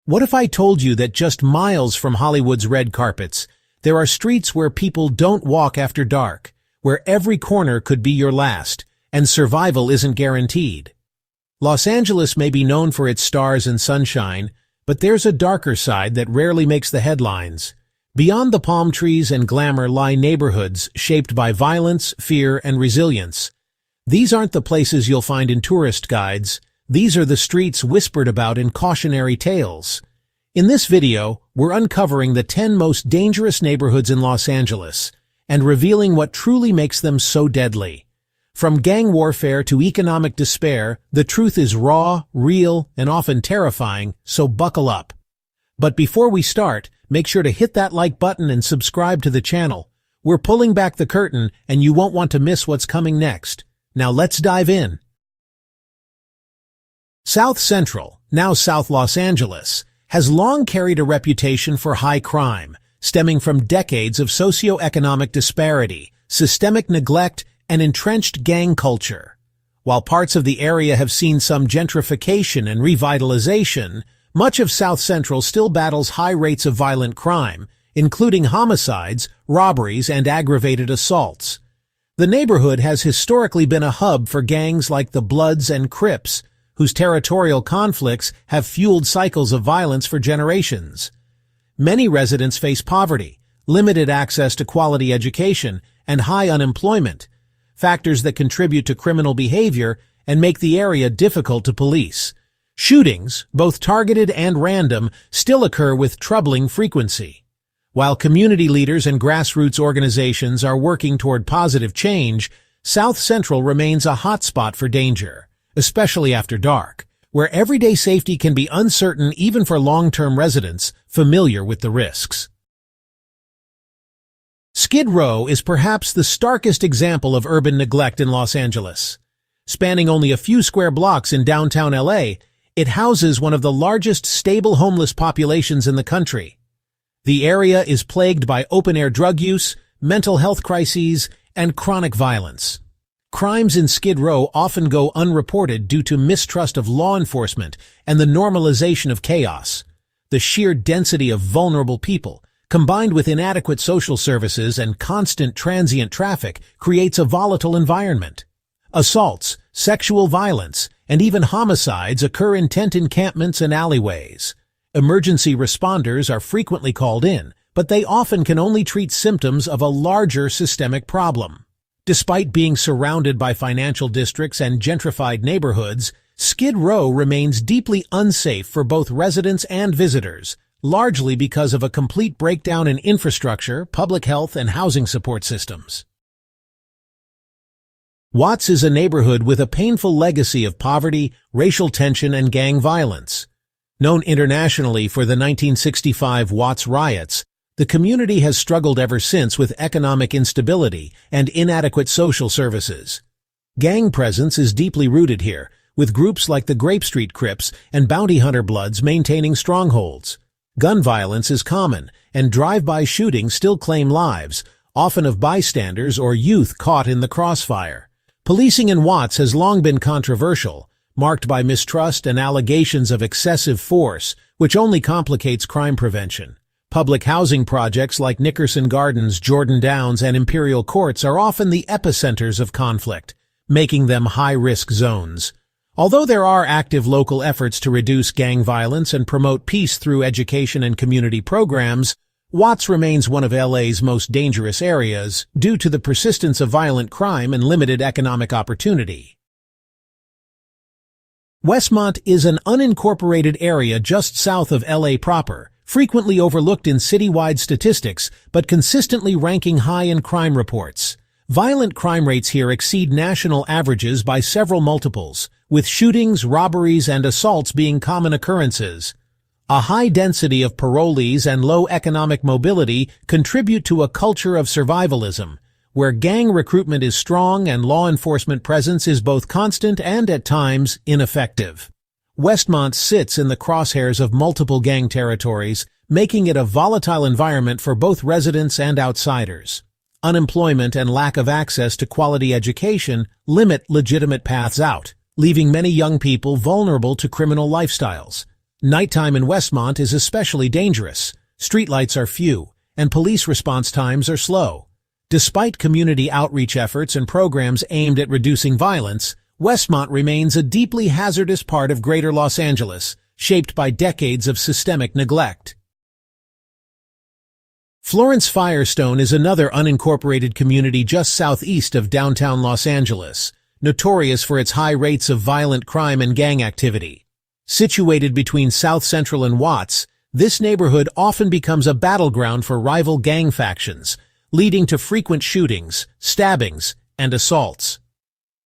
What if I told you that just miles from Hollywood's red carpets, there are streets where people don't walk after dark, where every corner could be your last, and survival isn't guaranteed? Los Angeles may be known for its stars and sunshine, but there's a darker side that rarely makes the headlines. Beyond the palm trees and glamour lie neighborhoods shaped by violence, fear, and resilience. These aren't the places you'll find in tourist guides. These are the streets whispered about in cautionary tales. In this video, we're uncovering the 10 most dangerous neighborhoods in Los Angeles and revealing what truly makes them so deadly. From gang warfare to economic despair, the truth is raw, real, and often terrifying, so buckle up. But before we start, make sure to hit that like button and subscribe to the channel. We're pulling back the curtain, and you won't want to miss what's coming next. Now let's dive in. South Central, now South Los Angeles, has long carried a reputation for high crime, stemming from decades of socioeconomic disparity, systemic neglect, and entrenched gang culture. While parts of the area have seen some gentrification and revitalization, much of South Central still battles high rates of violent crime, including homicides, robberies, and aggravated assaults. The neighborhood has historically been a hub for gangs like the Bloods and Crips, whose territorial conflicts have fueled cycles of violence for generations. Many residents face poverty, limited access to quality education, and high unemployment, factors that contribute to criminal behavior and make the area difficult to police. Shootings, both targeted and random, still occur with troubling frequency. While community leaders and grassroots organizations are working toward positive change, South Central remains a hotspot for danger, especially after dark, where everyday safety can be uncertain even for long-term residents familiar with the risks. Skid Row is perhaps the starkest example of urban neglect in Los Angeles. Spanning only a few square blocks in downtown LA, it houses one of the largest stable homeless populations in the country. The area is plagued by open-air drug use, mental health crises, and chronic violence. Crimes in Skid Row often go unreported due to mistrust of law enforcement and the normalization of chaos. The sheer density of vulnerable people, combined with inadequate social services and constant transient traffic, creates a volatile environment. Assaults, sexual violence, and even homicides occur in tent encampments and alleyways. Emergency responders are frequently called in, but they often can only treat symptoms of a larger systemic problem. Despite being surrounded by financial districts and gentrified neighborhoods, Skid Row remains deeply unsafe for both residents and visitors, largely because of a complete breakdown in infrastructure, public health, and housing support systems. Watts is a neighborhood with a painful legacy of poverty, racial tension, and gang violence. Known internationally for the 1965 Watts riots, the community has struggled ever since with economic instability and inadequate social services. Gang presence is deeply rooted here, with groups like the Grape Street Crips and Bounty Hunter Bloods maintaining strongholds. Gun violence is common, and drive-by shootings still claim lives, often of bystanders or youth caught in the crossfire. Policing in Watts has long been controversial, marked by mistrust and allegations of excessive force, which only complicates crime prevention. Public housing projects like Nickerson Gardens, Jordan Downs, and Imperial Courts are often the epicenters of conflict, making them high-risk zones. Although there are active local efforts to reduce gang violence and promote peace through education and community programs, Watts remains one of LA's most dangerous areas due to the persistence of violent crime and limited economic opportunity. Westmont is an unincorporated area just south of LA proper, frequently overlooked in citywide statistics, but consistently ranking high in crime reports. Violent crime rates here exceed national averages by several multiples, with shootings, robberies, and assaults being common occurrences. A high density of parolees and low economic mobility contribute to a culture of survivalism, where gang recruitment is strong and law enforcement presence is both constant and, at times, ineffective. Westmont sits in the crosshairs of multiple gang territories, making it a volatile environment for both residents and outsiders. Unemployment and lack of access to quality education limit legitimate paths out, leaving many young people vulnerable to criminal lifestyles. Nighttime in Westmont is especially dangerous. Streetlights are few, and police response times are slow. Despite community outreach efforts and programs aimed at reducing violence, Westmont remains a deeply hazardous part of Greater Los Angeles, shaped by decades of systemic neglect. Florence-Firestone is another unincorporated community just southeast of downtown Los Angeles, notorious for its high rates of violent crime and gang activity. Situated between South Central and Watts, this neighborhood often becomes a battleground for rival gang factions, leading to frequent shootings, stabbings, and assaults.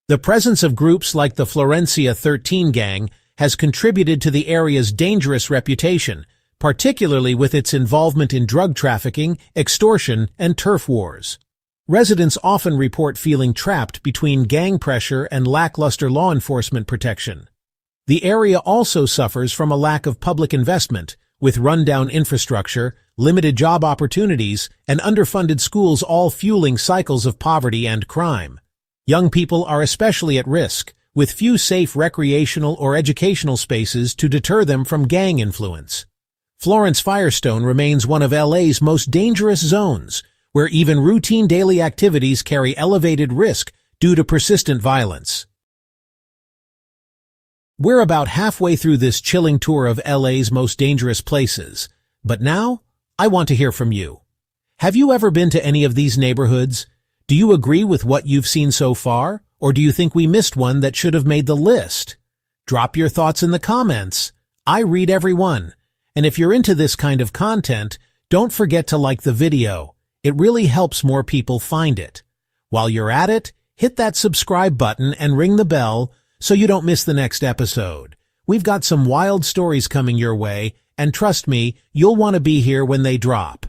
The presence of groups like the Florence-Firestone gang has contributed to the area's dangerous reputation, particularly with its involvement in drug trafficking, extortion, and turf wars. Residents often report feeling trapped between gang pressure and lackluster law enforcement protection. The area also suffers from a lack of public investment, with rundown infrastructure, limited job opportunities, and underfunded schools all fueling cycles of poverty and crime. Young people are especially at risk, with few safe recreational or educational spaces to deter them from gang influence. Florence-Firestone remains one of LA's most dangerous zones, where even routine daily activities carry elevated risk due to persistent violence. We're about halfway through this chilling tour of LA's most dangerous places, but now, I want to hear from you. Have you ever been to any of these neighborhoods? Do you agree with what you've seen so far, or do you think we missed one that should have made the list? Drop your thoughts in the comments. I read every one. And if you're into this kind of content, don't forget to like the video. It really helps more people find it. While you're at it, hit that subscribe button and ring the bell so you don't miss the next episode. We've got some wild stories coming your way, and trust me, you'll want to be here when they drop.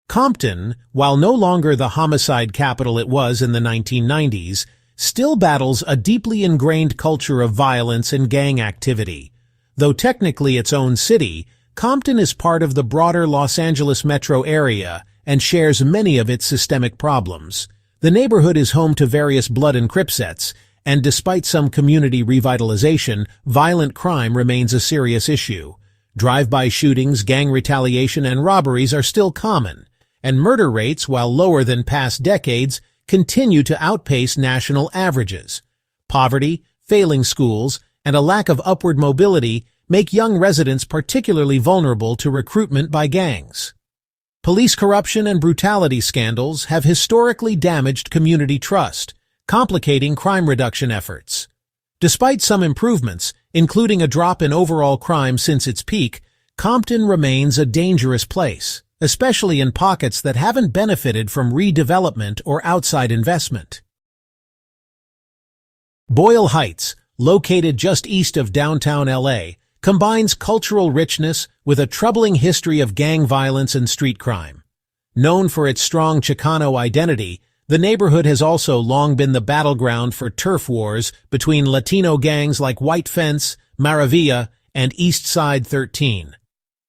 Compton, while no longer the homicide capital it was in the 1990s, still battles a deeply ingrained culture of violence and gang activity. Though technically its own city, Compton is part of the broader Los Angeles metro area and shares many of its systemic problems. The neighborhood is home to various blood and crip sets, and despite some community revitalization, violent crime remains a serious issue. Drive-by shootings, gang retaliation, and robberies are still common, and murder rates, while lower than past decades, continue to outpace national averages. Poverty, failing schools, and a lack of upward mobility make young residents particularly vulnerable to recruitment by gangs. Police corruption and brutality scandals have historically damaged community trust, complicating crime reduction efforts. Despite some improvements, including a drop in overall crime since its peak, Compton remains a dangerous place, especially in pockets that haven't benefited from redevelopment or outside investment. Boyle Heights, located just east of downtown LA, combines cultural richness with a troubling history of gang violence and street crime. Known for its strong Chicano identity, the neighborhood has also long been the battleground for turf wars between Latino gangs like White Fence, Maravilla, and East Side 13.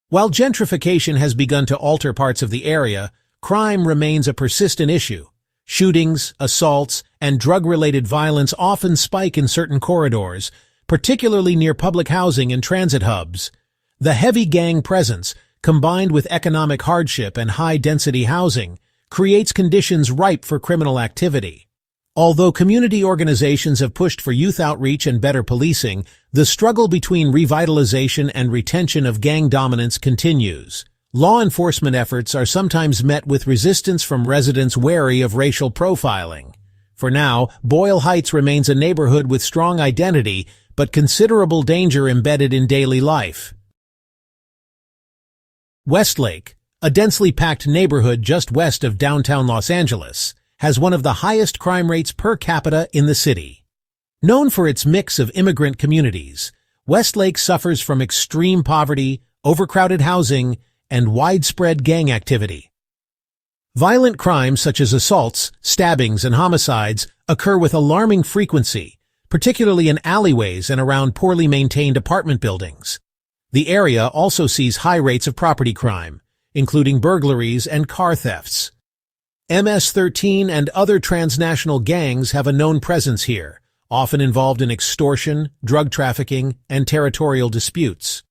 While gentrification has begun to alter parts of the area, crime remains a persistent issue. Shootings, assaults, and drug-related violence often spike in certain corridors, particularly near public housing and transit hubs. The heavy gang presence, combined with economic hardship and high-density housing, creates conditions ripe for criminal activity. Although community organizations have pushed for youth outreach and better policing, the struggle between revitalization and retention of gang dominance continues. Law enforcement efforts are sometimes met with resistance from residents wary of racial profiling. For now, Boyle Heights remains a neighborhood with strong identity, but considerable danger embedded in daily life. Westlake, a densely packed neighborhood just west of downtown Los Angeles, has one of the highest crime rates per capita in the city. Known for its mix of immigrant communities, Westlake suffers from extreme poverty, overcrowded housing, and widespread gang activity. Violent crimes such as assaults, stabbings, and homicides occur with alarming frequency, particularly in alleyways and around poorly maintained apartment buildings. The area also sees high rates of property crime, including burglaries and car thefts. MS-13 and other transnational gangs have a known presence here, often involved in extortion, drug trafficking, and territorial disputes.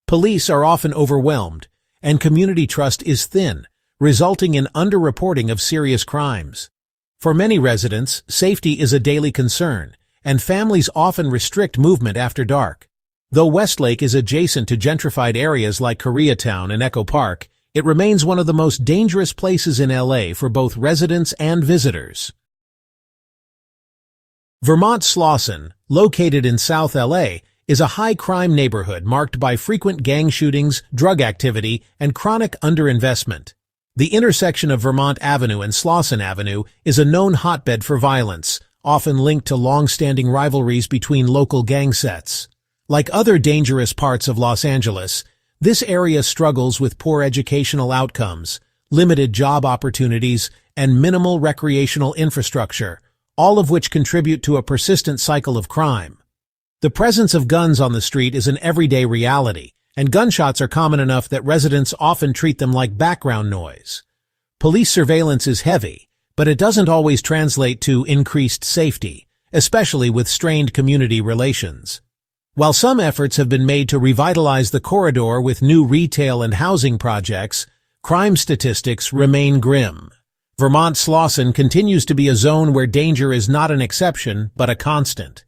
Police are often overwhelmed, and community trust is thin, resulting in underreporting of serious crimes. For many residents, safety is a daily concern, and families often restrict movement after dark. Though Westlake is adjacent to gentrified areas like Koreatown and Echo Park, it remains one of the most dangerous places in LA for both residents and visitors. Vermont-Slauson, located in South LA, is a high-crime neighborhood marked by frequent gang shootings, drug activity, and chronic underinvestment. The intersection of Vermont Avenue and Slauson Avenue is a known hotbed for violence, often linked to long-standing rivalries between local gang sets. Like other dangerous parts of Los Angeles, this area struggles with poor educational outcomes, limited job opportunities, and minimal recreational infrastructure, all of which contribute to a persistent cycle of crime. The presence of guns on the street is an everyday reality, and gunshots are common enough that residents often treat them like background noise. Police surveillance is heavy, but it doesn't always translate to increased safety, especially with strained community relations. While some efforts have been made to revitalize the corridor with new retail and housing projects, crime statistics remain grim. Vermont-Slauson continues to be a zone where danger is not an exception, but a constant.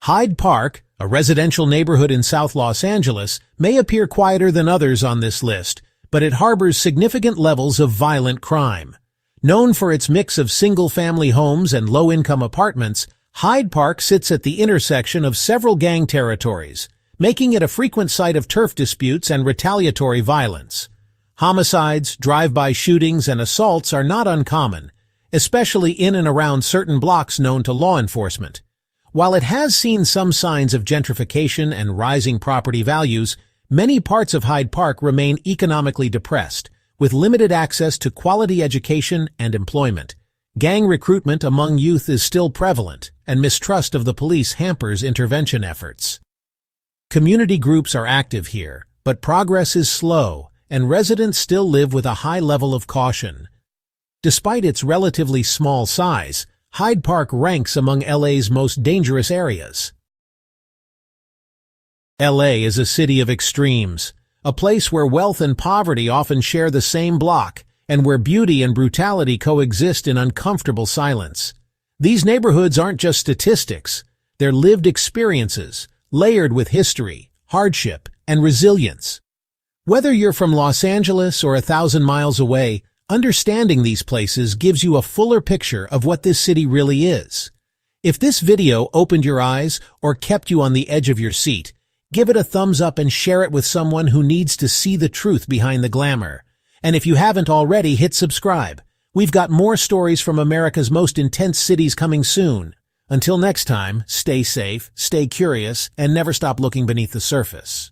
Hyde Park, a residential neighborhood in South Los Angeles, may appear quieter than others on this list, but it harbors significant levels of violent crime. Known for its mix of single-family homes and low-income apartments, Hyde Park sits at the intersection of several gang territories, making it a frequent site of turf disputes and retaliatory violence. Homicides, drive-by shootings, and assaults are not uncommon, especially in and around certain blocks known to law enforcement. While it has seen some signs of gentrification and rising property values, many parts of Hyde Park remain economically depressed, with limited access to quality education and employment. Gang recruitment among youth is still prevalent, and mistrust of the police hampers intervention efforts. Community groups are active here, but progress is slow, and residents still live with a high level of caution. Despite its relatively small size, Hyde Park ranks among LA's most dangerous areas. LA is a city of extremes, a place where wealth and poverty often share the same block, and where beauty and brutality coexist in uncomfortable silence. These neighborhoods aren't just statistics, they're lived experiences, layered with history, hardship, and resilience. Whether you're from Los Angeles or 1,000 miles away, understanding these places gives you a fuller picture of what this city really is. If this video opened your eyes or kept you on the edge of your seat, give it a thumbs up and share it with someone who needs to see the truth behind the glamour. And if you haven't already, hit subscribe. We've got more stories from America's most intense cities coming soon. Until next time, stay safe, stay curious, and never stop looking beneath the surface.